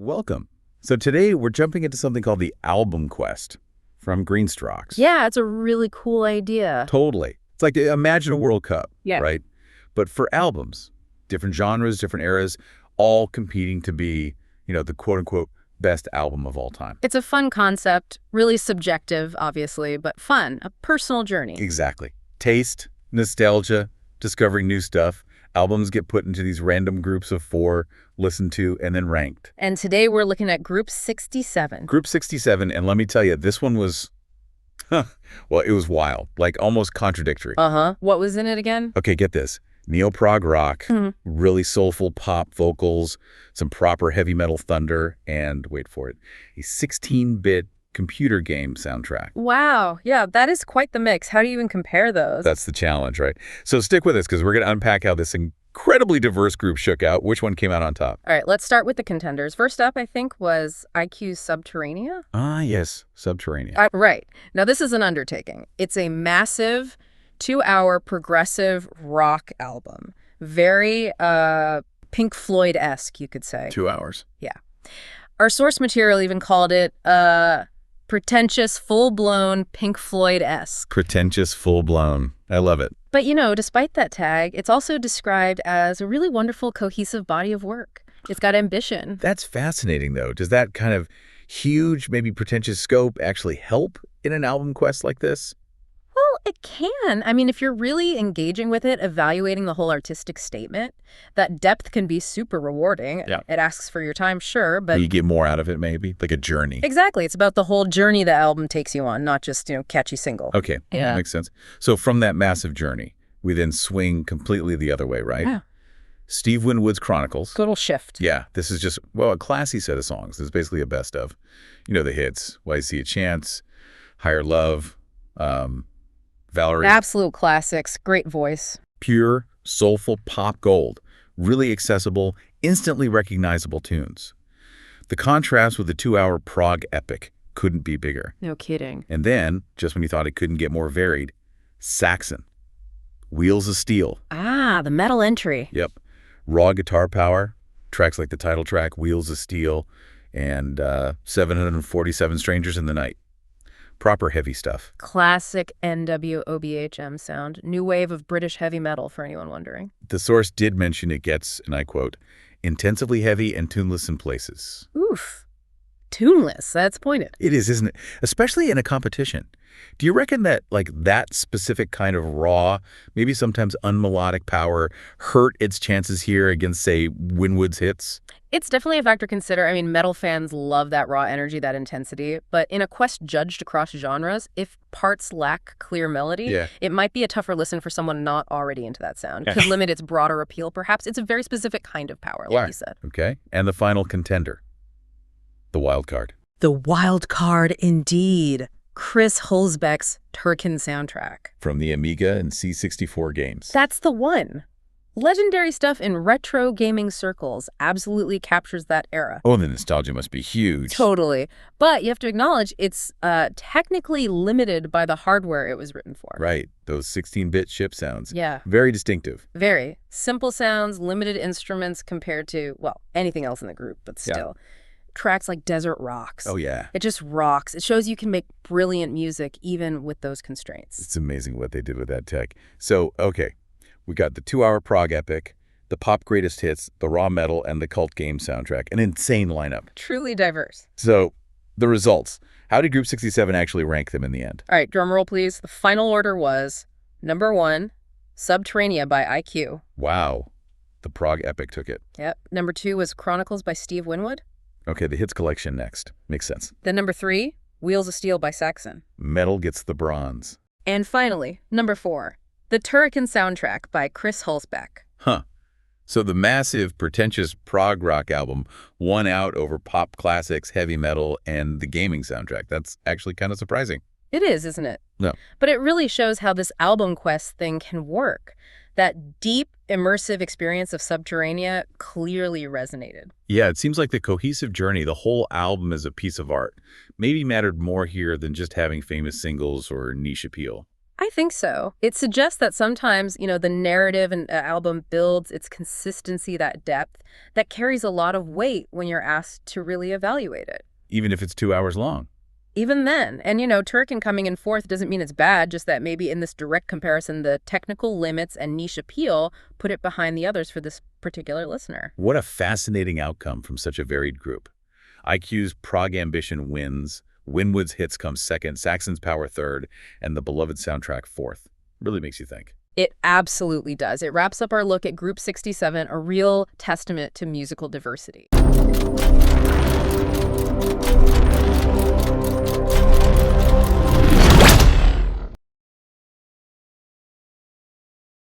Welcome. So today we're jumping into something called the Album Quest from Greenstrokes. Yeah, it's a really cool idea. Totally. It's like imagine a World Cup, Yeah. right? But for albums, different genres, different eras, all competing to be, the quote-unquote best album of all time. It's a fun concept, really subjective, obviously, but fun, a personal journey. Exactly. Taste, nostalgia, discovering new stuff. Albums get put into these random groups of 4, listened to, and then ranked. And today we're looking at Group 67. Group 67, and let me tell you, this one was, well, it was wild, like almost contradictory. What was in it again? Okay, get this. Neo-prog rock, really soulful pop vocals, some proper heavy metal thunder, and, wait for it, a 16-bit computer game soundtrack. Wow. Yeah, that is quite the mix. How do you even compare those? That's the challenge, right? So stick with us because we're going to unpack how this incredibly diverse group shook out. Which one came out on top? All right, let's start with the contenders. First up, I think, was IQ's Subterranea. Ah, yes, Subterranea. Right. Now, this is an undertaking. It's a massive 2-hour progressive rock album. Very Pink Floyd-esque, you could say. 2 hours. Yeah. Our source material even called it pretentious, full-blown Pink Floyd-esque. Pretentious, full-blown. I love it. But, despite that tag, it's also described as a really wonderful, cohesive body of work. It's got ambition. That's fascinating, though. Does that kind of huge, maybe pretentious scope actually help in an album quest like this? Well, it can. I mean, if you're really engaging with it, evaluating the whole artistic statement, that depth can be super rewarding. Yeah. It asks for your time, sure, but... You get more out of it, maybe? Like a journey. Exactly. It's about the whole journey the album takes you on, not just, catchy single. Okay. Yeah. Makes sense. So from that massive journey, we then swing completely the other way, right? Yeah. Steve Winwood's Chronicles. Total shift. Yeah. This is just, well, a classy set of songs. This is basically a best of. The hits. Why See a Chance, Higher Love, Valerie. Absolute classics. Great voice. Pure, soulful pop gold. Really accessible, instantly recognizable tunes. The contrast with the 2-hour prog epic couldn't be bigger. No kidding. And then, just when you thought it couldn't get more varied, Saxon. Wheels of Steel. Ah, the metal entry. Yep. Raw guitar power. Tracks like the title track, Wheels of Steel, and 747 Strangers in the Night. Proper heavy stuff. Classic NWOBHM sound. New wave of British heavy metal, for anyone wondering. The source did mention it gets, and I quote, intensively heavy and tuneless in places. Oof. Tuneless. That's pointed. It is, isn't it? Especially in a competition. Do you reckon that, that specific kind of raw, maybe sometimes unmelodic power hurt its chances here against, say, Winwood's hits? It's definitely a factor to consider. I mean, metal fans love that raw energy, that intensity. But in a quest judged across genres, if parts lack clear melody, it might be a tougher listen for someone not already into that sound. Could limit its broader appeal, perhaps. It's a very specific kind of power, like you said. Okay. And the final contender, the wild card. The wild card, indeed. Chris Hulsbeck's Turrican soundtrack. From the Amiga and C64 games. That's the one. Legendary stuff in retro gaming circles absolutely captures that era. Oh, the nostalgia must be huge. Totally. But you have to acknowledge it's technically limited by the hardware it was written for. Right. Those 16-bit chip sounds. Yeah. Very distinctive. Very. Simple sounds, limited instruments compared to, well, anything else in the group, but still. Yeah. Tracks like Desert Rocks. Oh, yeah. It just rocks. It shows you can make brilliant music even with those constraints. It's amazing what they did with that tech. So, okay. We got the 2-hour prog epic, the pop greatest hits, the raw metal, and the cult game soundtrack. An insane lineup. Truly diverse. So, the results. How did Group 67 actually rank them in the end? All right, drum roll, please. The final order was number 1, Subterranea by IQ. Wow. The prog epic took it. Yep. Number 2 was Chronicles by Steve Winwood. Okay, the hits collection next. Makes sense. Then number 3, Wheels of Steel by Saxon. Metal gets the bronze. And finally, number 4, the Turrican soundtrack by Chris Hulsbeck. Huh. So the massive, pretentious prog rock album won out over pop classics, heavy metal, and the gaming soundtrack. That's actually kind of surprising. It is, isn't it? No. But it really shows how this album quest thing can work. That deep, immersive experience of Subterranea clearly resonated. Yeah, it seems like the cohesive journey, the whole album is a piece of art, maybe mattered more here than just having famous singles or niche appeal. I think so. It suggests that sometimes, the narrative and album builds its consistency, that depth, that carries a lot of weight when you're asked to really evaluate it. Even if it's 2 hours long. Even then. And, Turrican coming in fourth doesn't mean it's bad, just that maybe in this direct comparison, the technical limits and niche appeal put it behind the others for this particular listener. What a fascinating outcome from such a varied group. IQ's prog ambition wins, Winwood's hits come second, Saxon's power third, and the beloved soundtrack fourth. Really makes you think. It absolutely does. It wraps up our look at Group 67, a real testament to musical diversity.